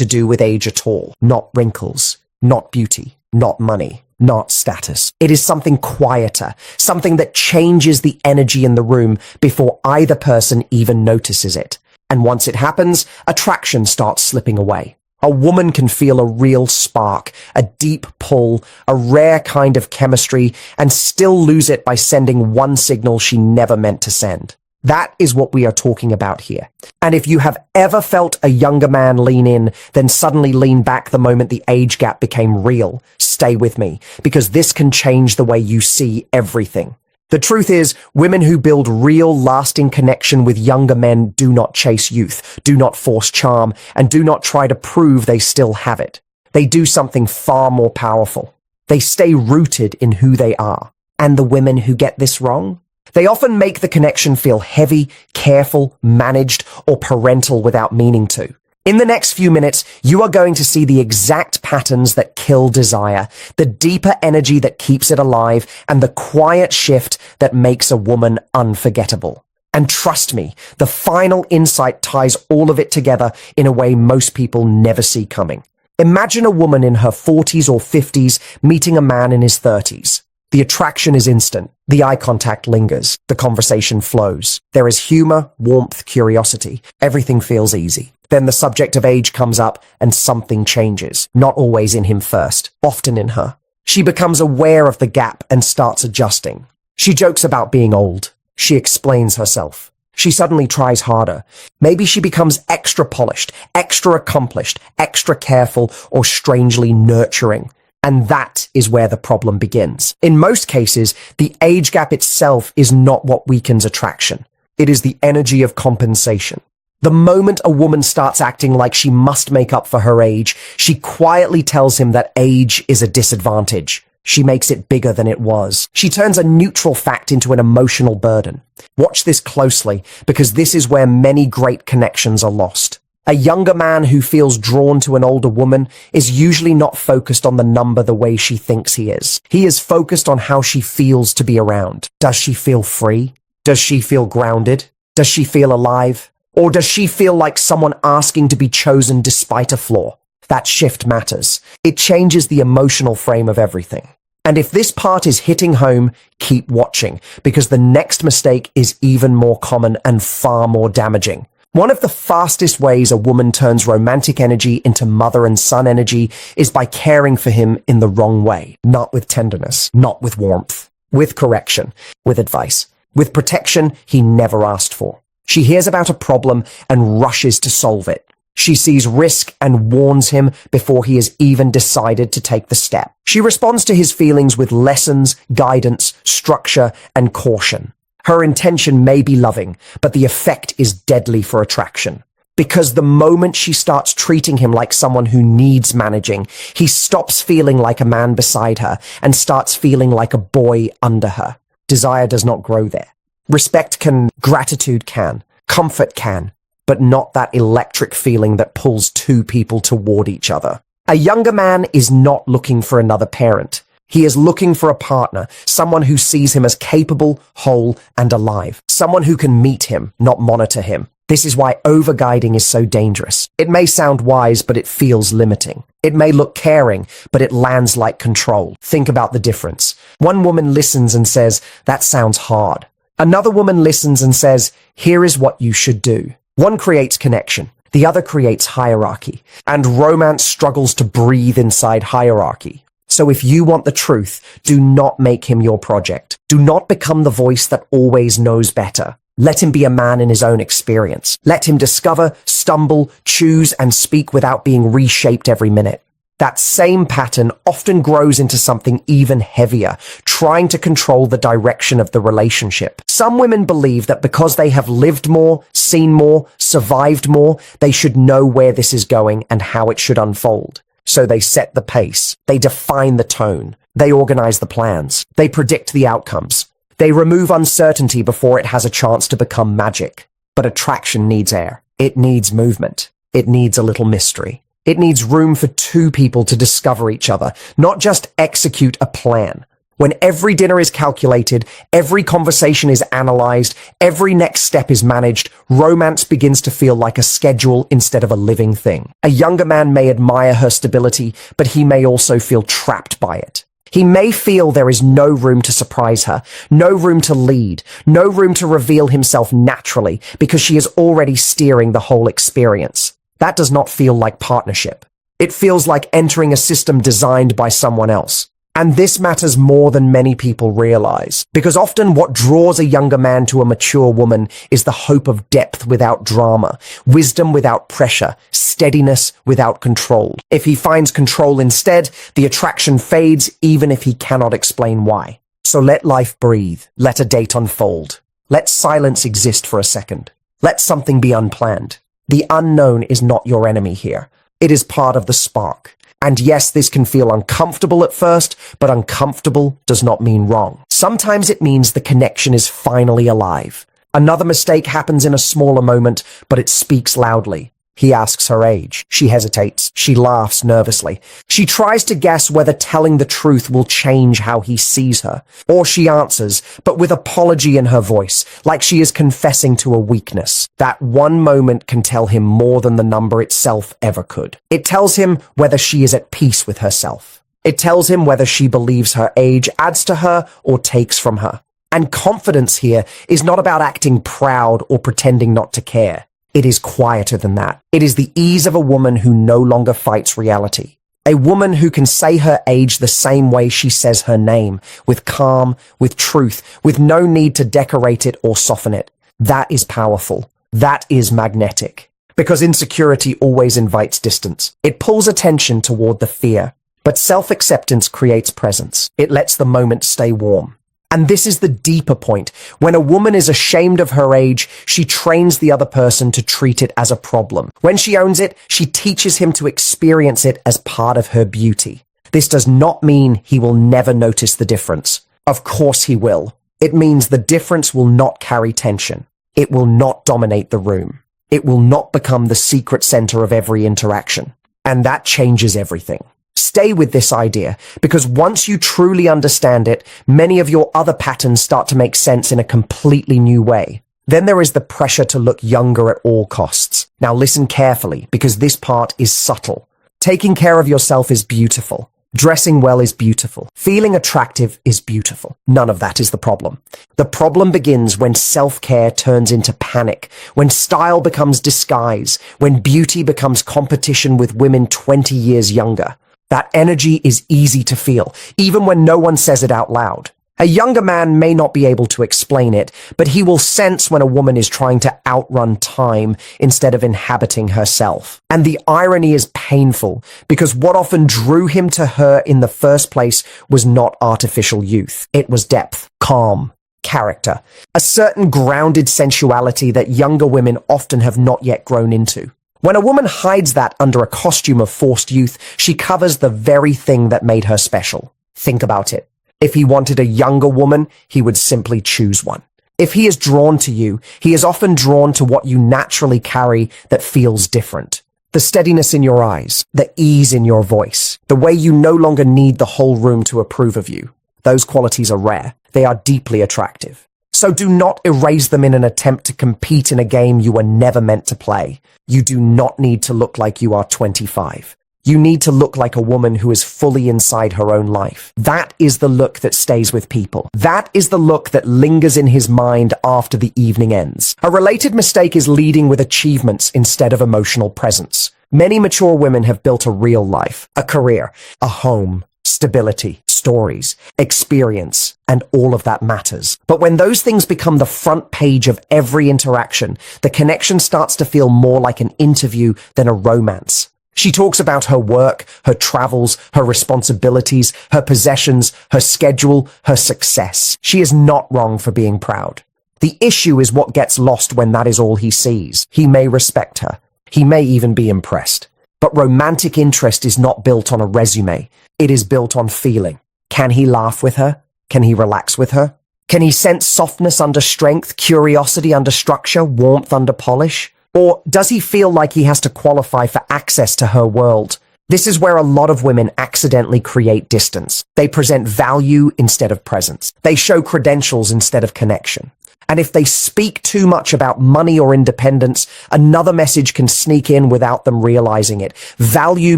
to do with age at all. Not wrinkles, not beauty, not money, not status. It is something quieter, something that changes the energy in the room before either person even notices it. And once it happens, attraction starts slipping away. A woman can feel a real spark, a deep pull, a rare kind of chemistry, and still lose it by sending one signal she never meant to send. That is what we are talking about here. And if you have ever felt a younger man lean in, then suddenly lean back the moment the age gap became real, stay with me, because this can change the way you see everything. The truth is, women who build real, lasting connection with younger men do not chase youth, do not force charm, and do not try to prove they still have it. They do something far more powerful. They stay rooted in who they are. And the women who get this wrong? They often make the connection feel heavy, careful, managed, or parental without meaning to. In the next few minutes, you are going to see the exact patterns that kill desire, the deeper energy that keeps it alive, and the quiet shift that makes a woman unforgettable. And trust me, the final insight ties all of it together in a way most people never see coming. Imagine a woman in her 40s or 50s meeting a man in his 30s. The attraction is instant. The eye contact lingers. The conversation flows. There is humor, warmth, curiosity. Everything feels easy. Then the subject of age comes up and something changes. Not always in him first, often in her. She becomes aware of the gap and starts adjusting. She jokes about being old. She explains herself. She suddenly tries harder. Maybe she becomes extra polished, extra accomplished, extra careful, or strangely nurturing. And that is where the problem begins. In most cases, the age gap itself is not what weakens attraction. It is the energy of compensation. The moment a woman starts acting like she must make up for her age, she quietly tells him that age is a disadvantage. She makes it bigger than it was. She turns a neutral fact into an emotional burden. Watch this closely, because this is where many great connections are lost. A younger man who feels drawn to an older woman is usually not focused on the number the way she thinks he is. He is focused on how she feels to be around. Does she feel free? Does she feel grounded? Does she feel alive? Or does she feel like someone asking to be chosen despite a flaw? That shift matters. It changes the emotional frame of everything. And if this part is hitting home, keep watching, because the next mistake is even more common and far more damaging. One of the fastest ways a woman turns romantic energy into mother and son energy is by caring for him in the wrong way. Not with tenderness, not with warmth, with correction, with advice, with protection he never asked for. She hears about a problem and rushes to solve it. She sees risk and warns him before he has even decided to take the step. She responds to his feelings with lessons, guidance, structure, and caution. Her intention may be loving, but the effect is deadly for attraction. Because the moment she starts treating him like someone who needs managing, he stops feeling like a man beside her and starts feeling like a boy under her. Desire does not grow there. Respect can, gratitude can, comfort can, but not that electric feeling that pulls two people toward each other. A younger man is not looking for another parent. He is looking for a partner, someone who sees him as capable, whole, and alive. Someone who can meet him, not monitor him. This is why over-guiding is so dangerous. It may sound wise, but it feels limiting. It may look caring, but it lands like control. Think about the difference. One woman listens and says, "That sounds hard." Another woman listens and says, "Here is what you should do." One creates connection. The other creates hierarchy. And romance struggles to breathe inside hierarchy. So if you want the truth, do not make him your project. Do not become the voice that always knows better. Let him be a man in his own experience. Let him discover, stumble, choose, and speak without being reshaped every minute. That same pattern often grows into something even heavier, trying to control the direction of the relationship. Some women believe that because they have lived more, seen more, survived more, they should know where this is going and how it should unfold. So they set the pace, they define the tone, they organize the plans, they predict the outcomes. They remove uncertainty before it has a chance to become magic. But attraction needs air. It needs movement. It needs a little mystery. It needs room for two people to discover each other, not just execute a plan. When every dinner is calculated, every conversation is analyzed, every next step is managed, romance begins to feel like a schedule instead of a living thing. A younger man may admire her stability, but he may also feel trapped by it. He may feel there is no room to surprise her, no room to lead, no room to reveal himself naturally because she is already steering the whole experience. That does not feel like partnership. It feels like entering a system designed by someone else. And this matters more than many people realize, because often what draws a younger man to a mature woman is the hope of depth without drama, wisdom without pressure, steadiness without control. If he finds control instead, the attraction fades even if he cannot explain why. So let life breathe. Let a date unfold. Let silence exist for a second. Let something be unplanned. The unknown is not your enemy here. It is part of the spark. And yes, this can feel uncomfortable at first, but uncomfortable does not mean wrong. Sometimes it means the connection is finally alive. Another mistake happens in a smaller moment, but it speaks loudly. He asks her age. She hesitates. She laughs nervously. She tries to guess whether telling the truth will change how he sees her. Or she answers, but with apology in her voice, like she is confessing to a weakness. That one moment can tell him more than the number itself ever could. It tells him whether she is at peace with herself. It tells him whether she believes her age adds to her or takes from her. And confidence here is not about acting proud or pretending not to care. It is quieter than that. It is the ease of a woman who no longer fights reality. A woman who can say her age the same way she says her name, with calm, with truth, with no need to decorate it or soften it. That is powerful. That is magnetic. Because insecurity always invites distance. It pulls attention toward the fear. But self-acceptance creates presence. It lets the moment stay warm. And this is the deeper point. When a woman is ashamed of her age, she trains the other person to treat it as a problem. When she owns it, she teaches him to experience it as part of her beauty. This does not mean he will never notice the difference. Of course he will. It means the difference will not carry tension. It will not dominate the room. It will not become the secret center of every interaction. And that changes everything. Stay with this idea, because once you truly understand it, many of your other patterns start to make sense in a completely new way. Then there is the pressure to look younger at all costs. Now listen carefully, because this part is subtle. Taking care of yourself is beautiful. Dressing well is beautiful. Feeling attractive is beautiful. None of that is the problem. The problem begins when self-care turns into panic, when style becomes disguise, when beauty becomes competition with women 20 years younger. That energy is easy to feel, even when no one says it out loud. A younger man may not be able to explain it, but he will sense when a woman is trying to outrun time instead of inhabiting herself. And the irony is painful, because what often drew him to her in the first place was not artificial youth. It was depth, calm, character, a certain grounded sensuality that younger women often have not yet grown into. When a woman hides that under a costume of forced youth, she covers the very thing that made her special. Think about it. If he wanted a younger woman, he would simply choose one. If he is drawn to you, he is often drawn to what you naturally carry that feels different. The steadiness in your eyes, the ease in your voice, the way you no longer need the whole room to approve of you. Those qualities are rare. They are deeply attractive. So do not erase them in an attempt to compete in a game you were never meant to play. You do not need to look like you are 25. You need to look like a woman who is fully inside her own life. That is the look that stays with people. That is the look that lingers in his mind after the evening ends. A related mistake is leading with achievements instead of emotional presence. Many mature women have built a real life, a career, a home, stability, stories, experience, and all of that matters. But when those things become the front page of every interaction, the connection starts to feel more like an interview than a romance. She talks about her work, her travels, her responsibilities, her possessions, her schedule, her success. She is not wrong for being proud. The issue is what gets lost when that is all he sees. He may respect her. He may even be impressed. But romantic interest is not built on a resume. It is built on feeling. Can he laugh with her? Can he relax with her? Can he sense softness under strength, curiosity under structure, warmth under polish? Or does he feel like he has to qualify for access to her world? This is where a lot of women accidentally create distance. They present value instead of presence. They show credentials instead of connection. And if they speak too much about money or independence, another message can sneak in without them realizing it. Value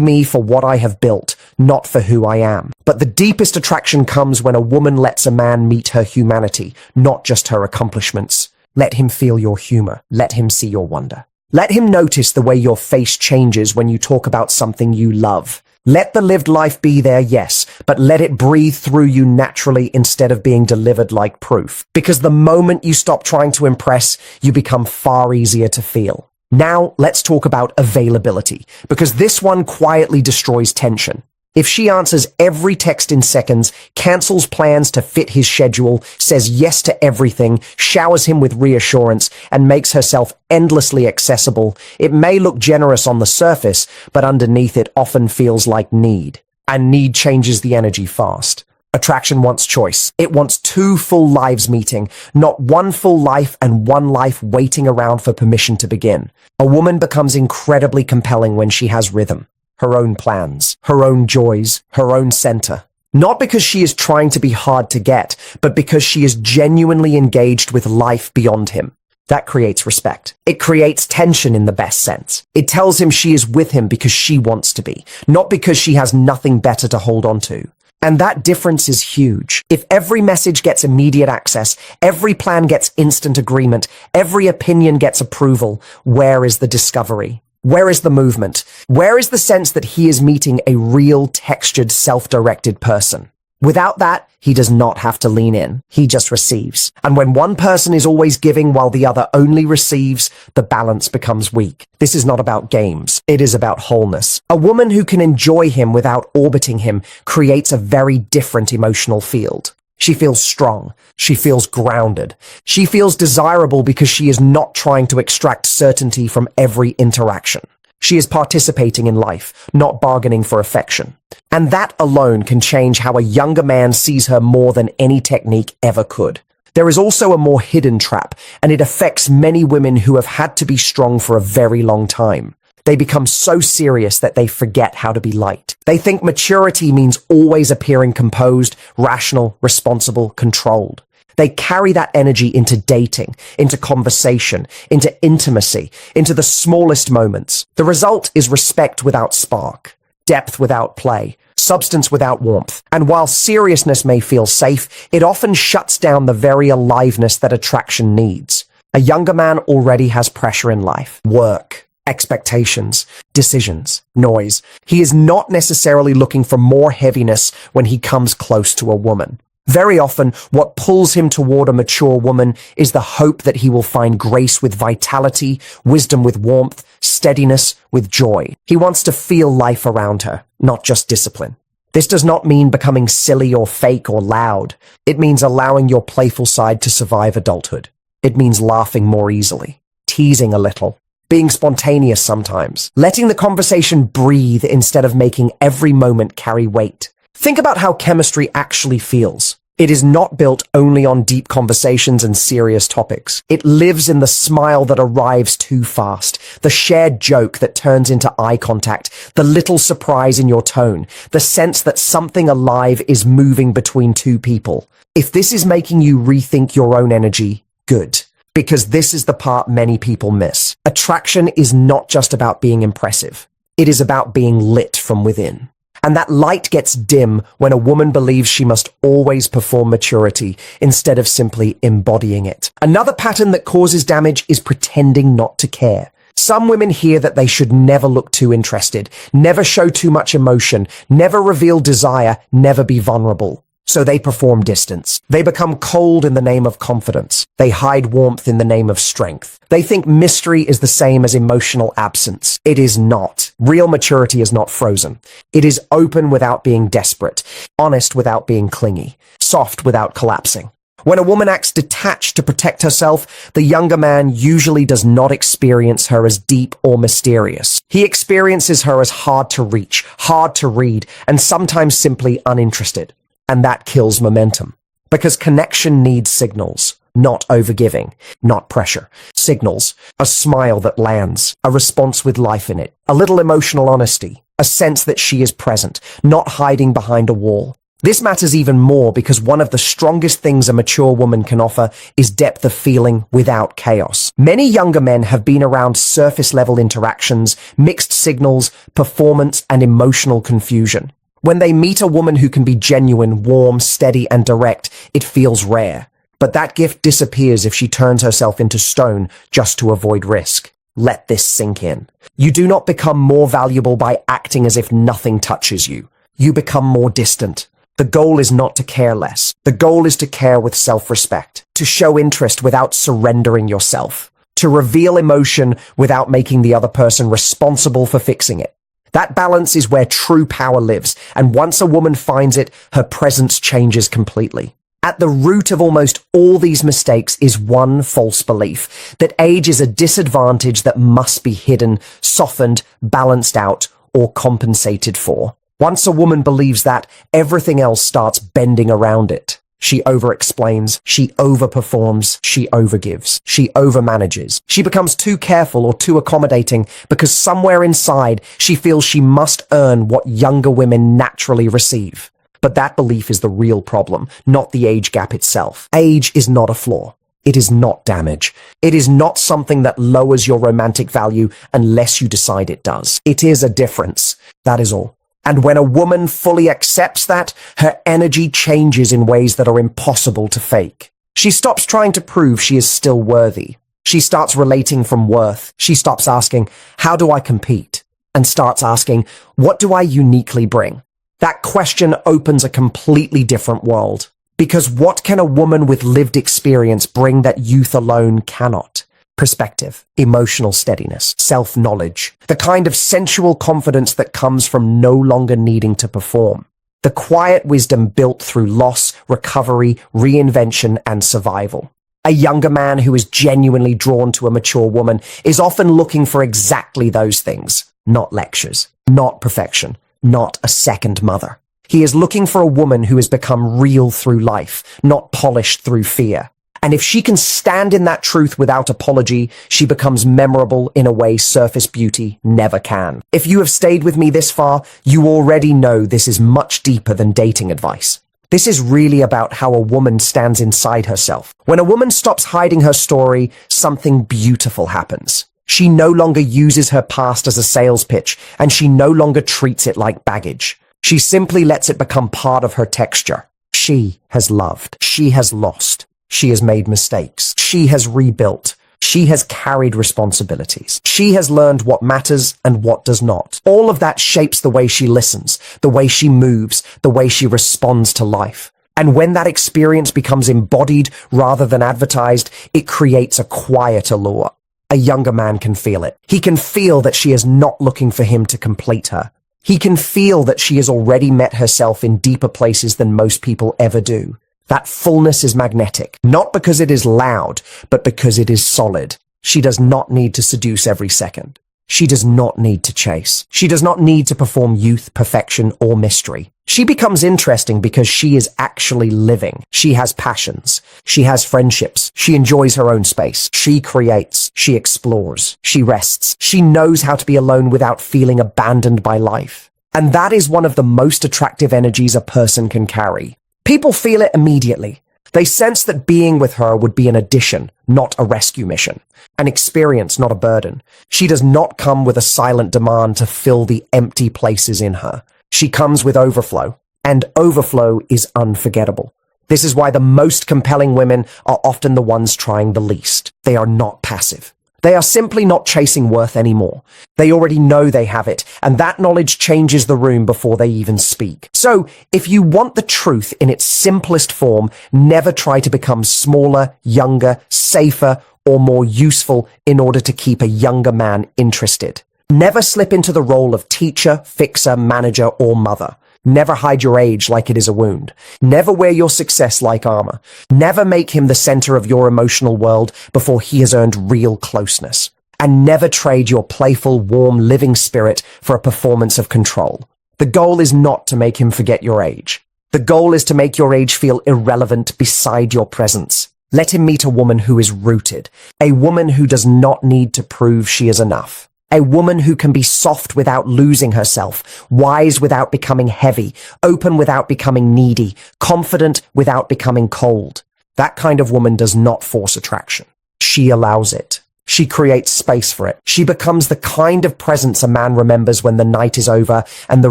me for what I have built, not for who I am. But the deepest attraction comes when a woman lets a man meet her humanity, not just her accomplishments. Let him feel your humor. Let him see your wonder. Let him notice the way your face changes when you talk about something you love. Let the lived life be there, yes, but let it breathe through you naturally instead of being delivered like proof. Because the moment you stop trying to impress, you become far easier to feel. Now, let's talk about availability, because this one quietly destroys tension. If she answers every text in seconds, cancels plans to fit his schedule, says yes to everything, showers him with reassurance, and makes herself endlessly accessible, it may look generous on the surface, but underneath it often feels like need. And need changes the energy fast. Attraction wants choice. It wants 2 full lives meeting, not 1 full life and 1 life waiting around for permission to begin. A woman becomes incredibly compelling when she has rhythm. Her own plans, her own joys, her own center. Not because she is trying to be hard to get, but because she is genuinely engaged with life beyond him. That creates respect. It creates tension in the best sense. It tells him she is with him because she wants to be, not because she has nothing better to hold on to. And that difference is huge. If every message gets immediate access, every plan gets instant agreement, every opinion gets approval, where is the discovery? Where is the movement? Where is the sense that he is meeting a real, textured, self-directed person? Without that, he does not have to lean in. He just receives. And when one person is always giving while the other only receives, the balance becomes weak. This is not about games. It is about wholeness. A woman who can enjoy him without orbiting him creates a very different emotional field. She feels strong. She feels grounded. She feels desirable because she is not trying to extract certainty from every interaction. She is participating in life, not bargaining for affection. And that alone can change how a younger man sees her more than any technique ever could. There is also a more hidden trap, and it affects many women who have had to be strong for a very long time. They become so serious that they forget how to be light. They think maturity means always appearing composed, rational, responsible, controlled. They carry that energy into dating, into conversation, into intimacy, into the smallest moments. The result is respect without spark, depth without play, substance without warmth. And while seriousness may feel safe, it often shuts down the very aliveness that attraction needs. A younger man already has pressure in life, work, expectations, decisions, noise. He is not necessarily looking for more heaviness when he comes close to a woman. Very often, what pulls him toward a mature woman is the hope that he will find grace with vitality, wisdom with warmth, steadiness with joy. He wants to feel life around her, not just discipline. This does not mean becoming silly or fake or loud. It means allowing your playful side to survive adulthood. It means laughing more easily, teasing a little, being spontaneous sometimes, letting the conversation breathe instead of making every moment carry weight. Think about how chemistry actually feels. It is not built only on deep conversations and serious topics. It lives in the smile that arrives too fast, the shared joke that turns into eye contact, the little surprise in your tone, the sense that something alive is moving between 2 people. If this is making you rethink your own energy, good. Because this is the part many people miss. Attraction is not just about being impressive. It is about being lit from within. And that light gets dim when a woman believes she must always perform maturity instead of simply embodying it. Another pattern that causes damage is pretending not to care. Some women hear that they should never look too interested, never show too much emotion, never reveal desire, never be vulnerable. So they perform distance. They become cold in the name of confidence. They hide warmth in the name of strength. They think mystery is the same as emotional absence. It is not. Real maturity is not frozen. It is open without being desperate, honest without being clingy, soft without collapsing. When a woman acts detached to protect herself, the younger man usually does not experience her as deep or mysterious. He experiences her as hard to reach, hard to read, and sometimes simply uninterested. And that kills momentum. Because connection needs signals, not overgiving, not pressure. Signals, a smile that lands, a response with life in it, a little emotional honesty, a sense that she is present, not hiding behind a wall. This matters even more because one of the strongest things a mature woman can offer is depth of feeling without chaos. Many younger men have been around surface-level interactions, mixed signals, performance, and emotional confusion. When they meet a woman who can be genuine, warm, steady, and direct, it feels rare. But that gift disappears if she turns herself into stone just to avoid risk. Let this sink in. You do not become more valuable by acting as if nothing touches you. You become more distant. The goal is not to care less. The goal is to care with self-respect, to show interest without surrendering yourself, to reveal emotion without making the other person responsible for fixing it. That balance is where true power lives, and once a woman finds it, her presence changes completely. At the root of almost all these mistakes is one false belief, that age is a disadvantage that must be hidden, softened, balanced out, or compensated for. Once a woman believes that, everything else starts bending around it. She over-explains, she overperforms, she overgives, she overmanages. She becomes too careful or too accommodating because somewhere inside she feels she must earn what younger women naturally receive. But that belief is the real problem, not the age gap itself. Age is not a flaw. It is not damage. It is not something that lowers your romantic value unless you decide it does. It is a difference. That is all. And when a woman fully accepts that, her energy changes in ways that are impossible to fake. She stops trying to prove she is still worthy. She starts relating from worth. She stops asking, how do I compete? And starts asking, what do I uniquely bring? That question opens a completely different world. Because what can a woman with lived experience bring that youth alone cannot? Perspective, emotional steadiness, self-knowledge, the kind of sensual confidence that comes from no longer needing to perform. The quiet wisdom built through loss, recovery, reinvention, and survival. A younger man who is genuinely drawn to a mature woman is often looking for exactly those things, not lectures, not perfection, not a second mother. He is looking for a woman who has become real through life, not polished through fear. And if she can stand in that truth without apology, she becomes memorable in a way surface beauty never can. If you have stayed with me this far, you already know this is much deeper than dating advice. This is really about how a woman stands inside herself. When a woman stops hiding her story, something beautiful happens. She no longer uses her past as a sales pitch, and she no longer treats it like baggage. She simply lets it become part of her texture. She has loved. She has lost. She has made mistakes. She has rebuilt. She has carried responsibilities. She has learned what matters and what does not. All of that shapes the way she listens, the way she moves, the way she responds to life. And when that experience becomes embodied rather than advertised, it creates a quiet allure. A younger man can feel it. He can feel that she is not looking for him to complete her. He can feel that she has already met herself in deeper places than most people ever do. That fullness is magnetic, not because it is loud, but because it is solid. She does not need to seduce every second. She does not need to chase. She does not need to perform youth, perfection, or mystery. She becomes interesting because she is actually living. She has passions. She has friendships. She enjoys her own space. She creates. She explores. She rests. She knows how to be alone without feeling abandoned by life. And that is one of the most attractive energies a person can carry. People feel it immediately. They sense that being with her would be an addition, not a rescue mission. An experience, not a burden. She does not come with a silent demand to fill the empty places in her. She comes with overflow, and overflow is unforgettable. This is why the most compelling women are often the ones trying the least. They are not passive. They are simply not chasing worth anymore. They already know they have it, and that knowledge changes the room before they even speak. So, if you want the truth in its simplest form, never try to become smaller, younger, safer, or more useful in order to keep a younger man interested. Never slip into the role of teacher, fixer, manager, or mother. Never hide your age like it is a wound. Never wear your success like armor. Never make him the center of your emotional world before he has earned real closeness. And never trade your playful, warm, living spirit for a performance of control. The goal is not to make him forget your age. The goal is to make your age feel irrelevant beside your presence. Let him meet a woman who is rooted, a woman who does not need to prove she is enough, A woman who can be soft without losing herself, wise without becoming heavy, open without becoming needy, confident without becoming cold. That kind of woman does not force attraction. She allows it. She creates space for it. She becomes the kind of presence a man remembers when the night is over and the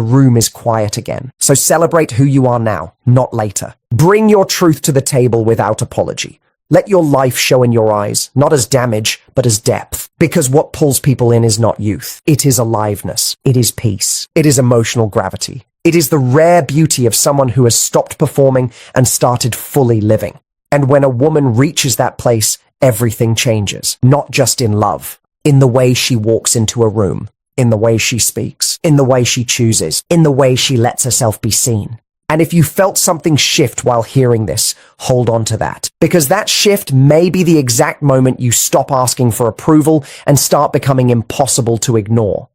room is quiet again. So celebrate who you are now, not later. Bring your truth to the table without apology. Let your life show in your eyes, not as damage, but as depth. Because what pulls people in is not youth. It is aliveness. It is peace. It is emotional gravity. It is the rare beauty of someone who has stopped performing and started fully living. And when a woman reaches that place, everything changes, not just in love, in the way she walks into a room, in the way she speaks, in the way she chooses, in the way she lets herself be seen. And if you felt something shift while hearing this, hold on to that. Because that shift may be the exact moment you stop asking for approval and start becoming impossible to ignore.